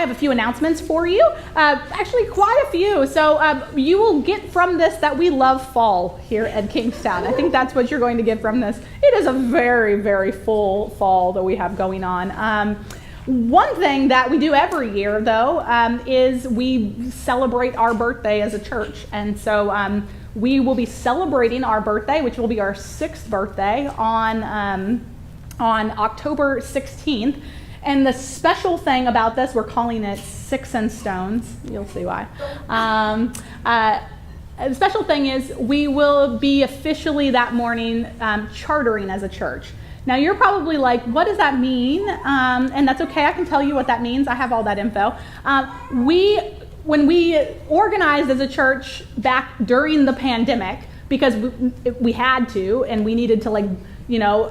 have a few announcements for you. Actually, quite a few. So you will get from this that we love fall here at Kingstowne. I think that's what you're going to get from this. It is a very, very full fall that we have going on. One thing that we do every year, though, is we celebrate our birthday as a church. And so we will be celebrating our birthday, which will be our 6th birthday, on October 16th. And the special thing about this, we're calling it Six and Stones. You'll see why. The special thing is we will be officially that morning chartering as a church. Now, you're probably like, what does that mean? And that's okay. I can tell you what that means. I have all that info. When we organized as a church back during the pandemic, because we had to, and we needed to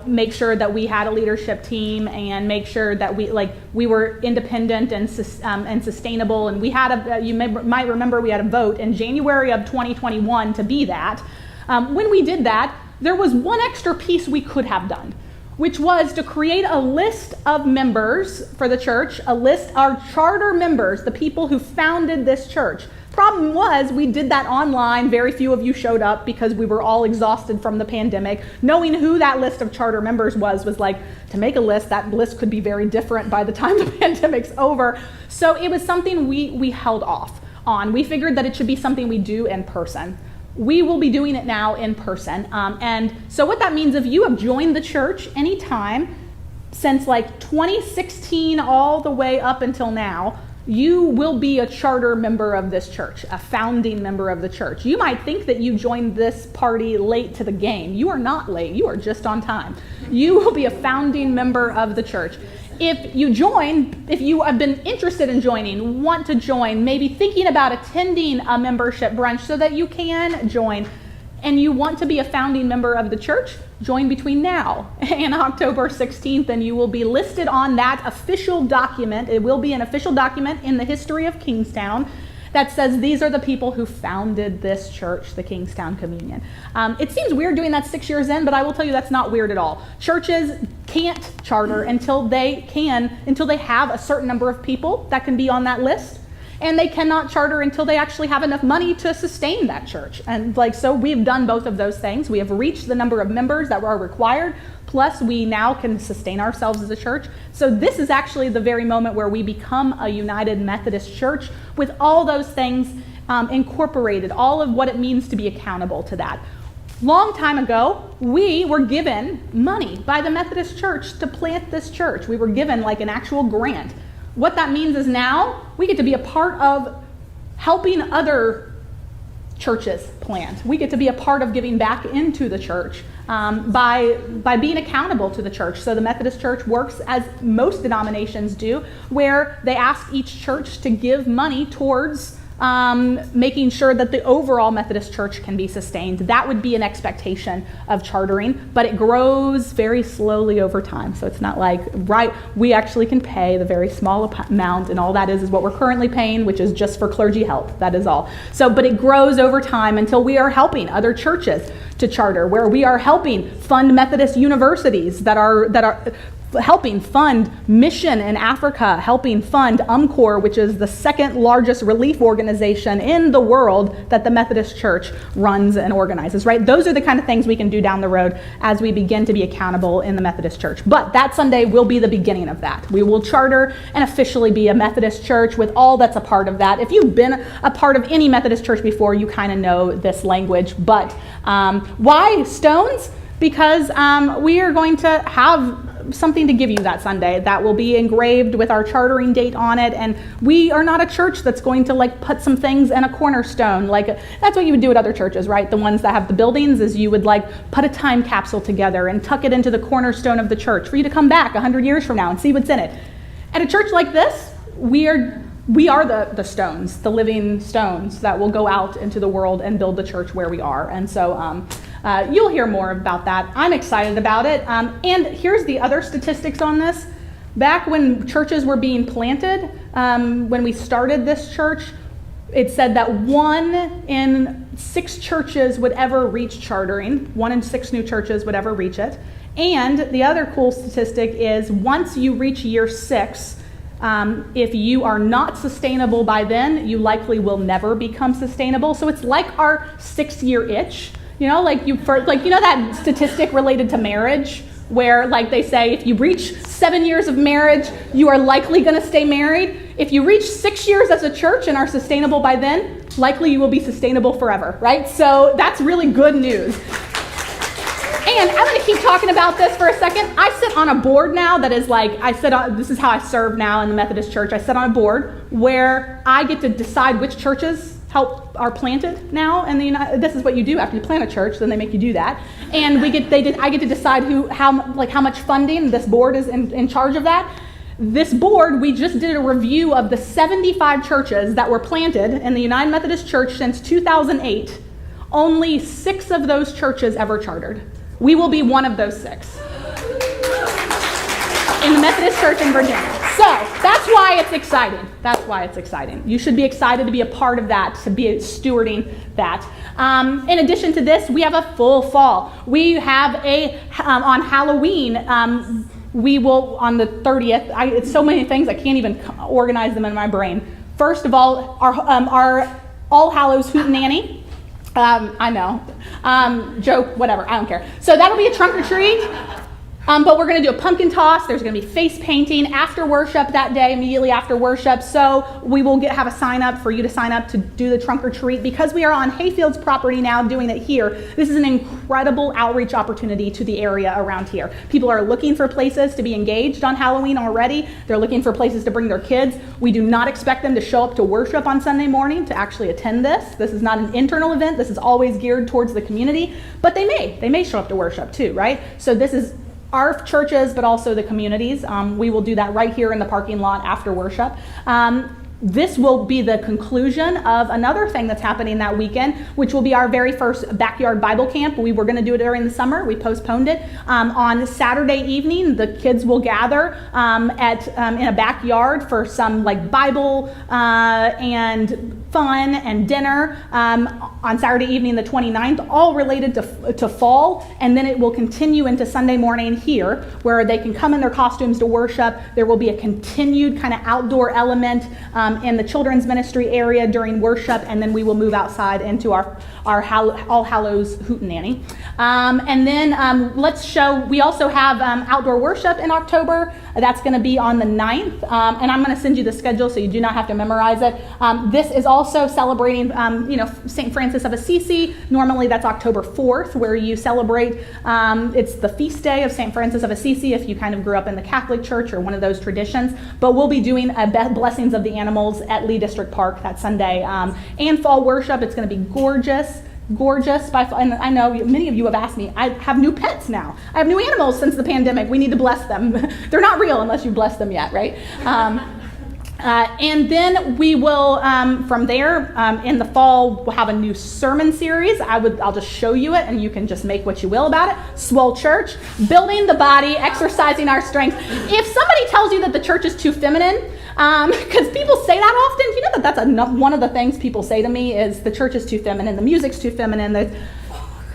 make sure that we had a leadership team and make sure that we were independent and sustainable. And we had you might remember we had a vote in January of 2021 to be that. When we did that, there was one extra piece we could have done, which was to create a list of members for the church, our charter members, the people who founded this church. Problem was, we did that online. Very few of you showed up because we were all exhausted from the pandemic. Knowing who that list of charter members was like, to make a list, that list could be very different by the time the pandemic's over. So it was something we held off on. We figured that it should be something we do in person. We will be doing it now in person. And so what that means, if you have joined the church anytime since 2016 all the way up until now, you will be a charter member of this church, a founding member of the church. You might think that you joined this party late to the game. You are not late. You are just on time. You will be a founding member of the church. If you have been interested in joining, want to join, maybe thinking about attending a membership brunch so that you can join, and you want to be a founding member of the church, join between now and October 16th, and you will be listed on that official document. It will be an official document in the history of Kingstowne that says these are the people who founded this church, the Kingstowne Communion. It seems weird doing that 6 years in, but I will tell you that's not weird at all. Churches can't charter until they have a certain number of people that can be on that list. And they cannot charter until they actually have enough money to sustain that church. And so we've done both of those things. We have reached the number of members that are required, plus we now can sustain ourselves as a church. So this is actually the very moment where we become a United Methodist Church with all those things incorporated, all of what it means to be accountable to that. Long time ago, we were given money by the Methodist Church to plant this church. We were given an actual grant. What that means is now we get to be a part of helping other churches plant. We get to be a part of giving back into the church by being accountable to the church. So the Methodist Church works as most denominations do, where they ask each church to give money towards making sure that the overall Methodist Church can be sustained. That would be an expectation of chartering, but it grows very slowly over time. So it's not we actually can pay the very small amount, and all that is what we're currently paying, which is just for clergy help. That is all. But it grows over time until we are helping other churches to charter, where we are helping fund Methodist universities that are helping fund mission in Africa, helping fund UMCOR, which is the second largest relief organization in the world that the Methodist Church runs and organizes, right? Those are the kind of things we can do down the road as we begin to be accountable in the Methodist Church. But that Sunday will be the beginning of that. We will charter and officially be a Methodist church with all that's a part of that. If you've been a part of any Methodist church before, you kind of know this language. But why stones? Because we are going to have something to give you that Sunday that will be engraved with our chartering date on it. And we are not a church that's going to put some things in a cornerstone. That's what you would do at other churches, right? The ones that have the buildings is you would put a time capsule together and tuck it into the cornerstone of the church for you to come back 100 years from now and see what's in it. At a church like this, we are the stones, the living stones that will go out into the world and build the church where we are. And so you'll hear more about that. I'm excited about it. And here's the other statistics on this. Back when churches were being planted, when we started this church, it said that 1 in 6 churches would ever reach chartering. 1 in 6 new churches would ever reach it. And the other cool statistic is once you reach year 6, If you are not sustainable by then, you likely will never become sustainable. So it's like our 6-year itch. You know, you know that statistic related to marriage where like they say if you reach 7 years of marriage, you are likely going to stay married. If you reach 6 years as a church and are sustainable by then, likely you will be sustainable forever, right? So that's really good news. And I'm going to keep talking about this for a second. I sit on a board now that is this is how I serve now in the Methodist Church. I sit on a board where I get to decide which churches are planted now, and this is what you do after you plant a church. Then they make you do that, and I get to decide how much funding. This board is in charge of that. This board, we just did a review of the 75 churches that were planted in the United Methodist Church since 2008. Only 6 of those churches ever chartered. We will be one of those 6 in the Methodist Church in Virginia. So that's why it's exciting. That's why it's exciting. You should be excited to be a part of that, to be stewarding that. In addition to this, we have a full fall. We have on Halloween, we will, on the 30th, it's so many things, I can't even organize them in my brain. First of all, our All Hallows Hootenanny. I know. Joke, whatever, I don't care. So that'll be a trunk or treat. But we're going to do a pumpkin toss. There's going to be face painting after worship that day, immediately after worship. So we will have a sign up for you to sign up to do the trunk or treat. Because we are on Hayfield's property now doing it here, this is an incredible outreach opportunity to the area around here. People are looking for places to be engaged on Halloween already. They're looking for places to bring their kids. We do not expect them to show up to worship on Sunday morning to actually attend this. This is not an internal event. This is always geared towards the community. But they may show up to worship too, right? So this is our churches, but also the communities. We will do that right here in the parking lot after worship. This will be the conclusion of another thing that's happening that weekend, which will be our very first backyard Bible camp. We were going to do it during the summer. We postponed it. On Saturday evening, the kids will gather in a backyard for some Bible and fun and dinner on Saturday evening, the 29th, all related to fall. And then it will continue into Sunday morning here, where they can come in their costumes to worship. There will be a continued kind of outdoor element in the children's ministry area during worship, and then we will move outside into our All Hallows Hootenanny. And then we also have outdoor worship in October. That's going to be on the 9th, and I'm going to send you the schedule so you do not have to memorize it. This is also celebrating, St. Francis of Assisi. Normally that's October 4th, where you celebrate, it's the feast day of St. Francis of Assisi if you kind of grew up in the Catholic Church or one of those traditions. But we'll be doing Blessings of the Animals at Lee District Park that Sunday. And fall worship, it's going to be gorgeous. And I know many of you have asked me, I have new pets now. I have new animals since the pandemic. We need to bless them. They're not real unless you bless them yet, right? And then we will, from there, in the fall, we'll have a new sermon series. I'll just show you it, and you can just make what you will about it. Swole Church, building the body, exercising our strength. If somebody tells you that the church is too feminine, because people say that often, you know that's one of the things people say to me is the church is too feminine, the music's too feminine.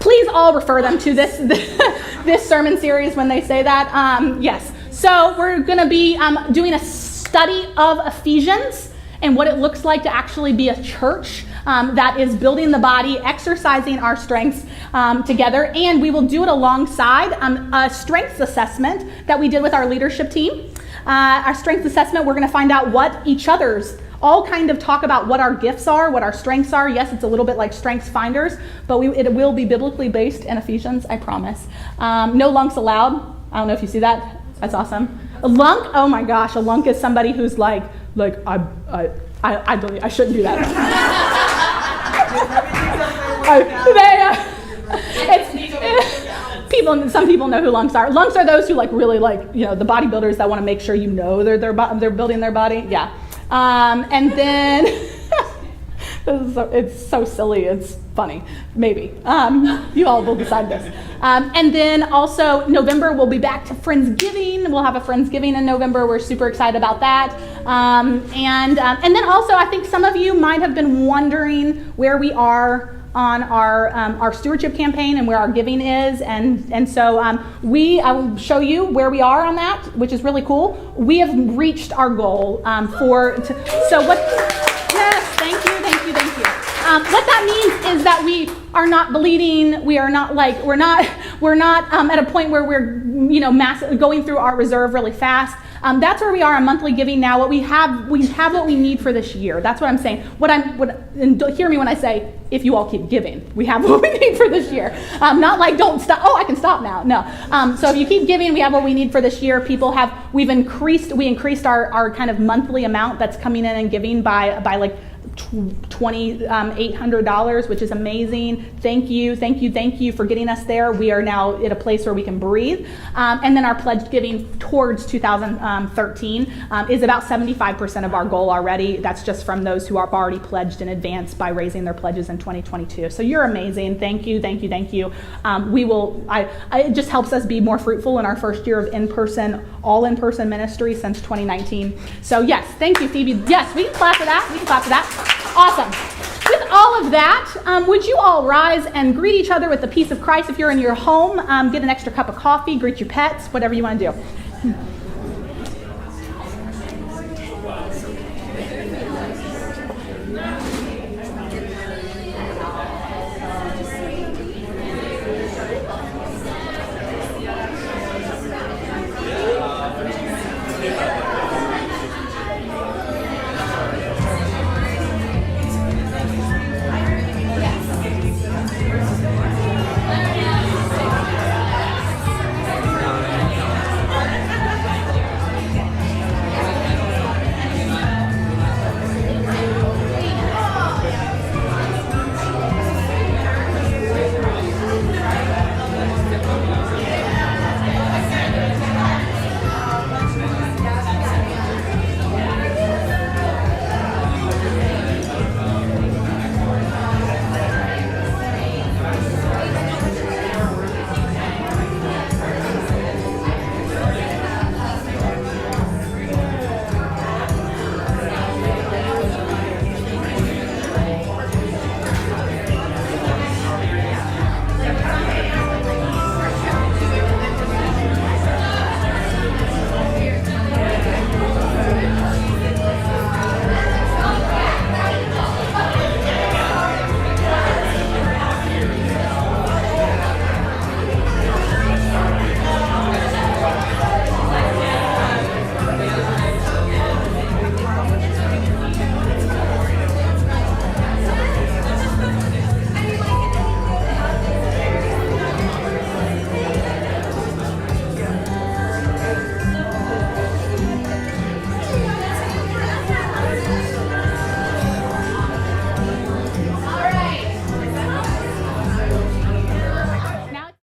Please all refer them to this sermon series when they say that. Yes. So we're going to be doing a study of Ephesians and what it looks like to actually be a church that is building the body, exercising our strengths together. And we will do it alongside a strengths assessment that we did with our leadership team. Our strengths assessment, we're going to find out what each other's, all kind of talk about what our gifts are, what our strengths are. Yes, it's a little bit like Strengths Finders, but it will be biblically based in Ephesians, I promise. No lunks allowed. I don't know if you see that. That's awesome. A lunk, oh my gosh, a lunk is somebody who's like I shouldn't do that. Some people know who lunks are. Lunks are those who really the bodybuilders that want to make sure they're building their body. Yeah. And then it's so silly. It's funny. Maybe. You all will decide this. And then also November, we'll be back to Friendsgiving. We'll have a Friendsgiving in November. We're super excited about that. And then also, I think some of you might have been wondering where we are on our stewardship campaign and where our giving is, and so I will show you where we are on that, which is really cool. We have reached our goal Yes, thank you. What that means is that we are not bleeding. We are not we're not at a point where we're going through our reserve really fast. That's where we are on monthly giving now. What we have what we need for this year. That's what I'm saying. And hear me when I say, if you all keep giving, we have what we need for this year. Not like don't stop. Oh, I can stop now. No. So if you keep giving, we have what we need for this year. We increased our kind of monthly amount that's coming in and giving by like $2,800, which is amazing. Thank you for getting us there. We are now at a place where we can breathe. And then our pledge giving towards 2013 is about 75% of our goal already. That's just from those who have already pledged in advance by raising their pledges in 2022. So you're amazing. Thank you. It just helps us be more fruitful in our first year of all in-person ministry since 2019. So yes, thank you, Phoebe. Yes, we can clap for that. Awesome. With all of that, would you all rise and greet each other with the peace of Christ? If you're in your home, get an extra cup of coffee, greet your pets, whatever you want to do.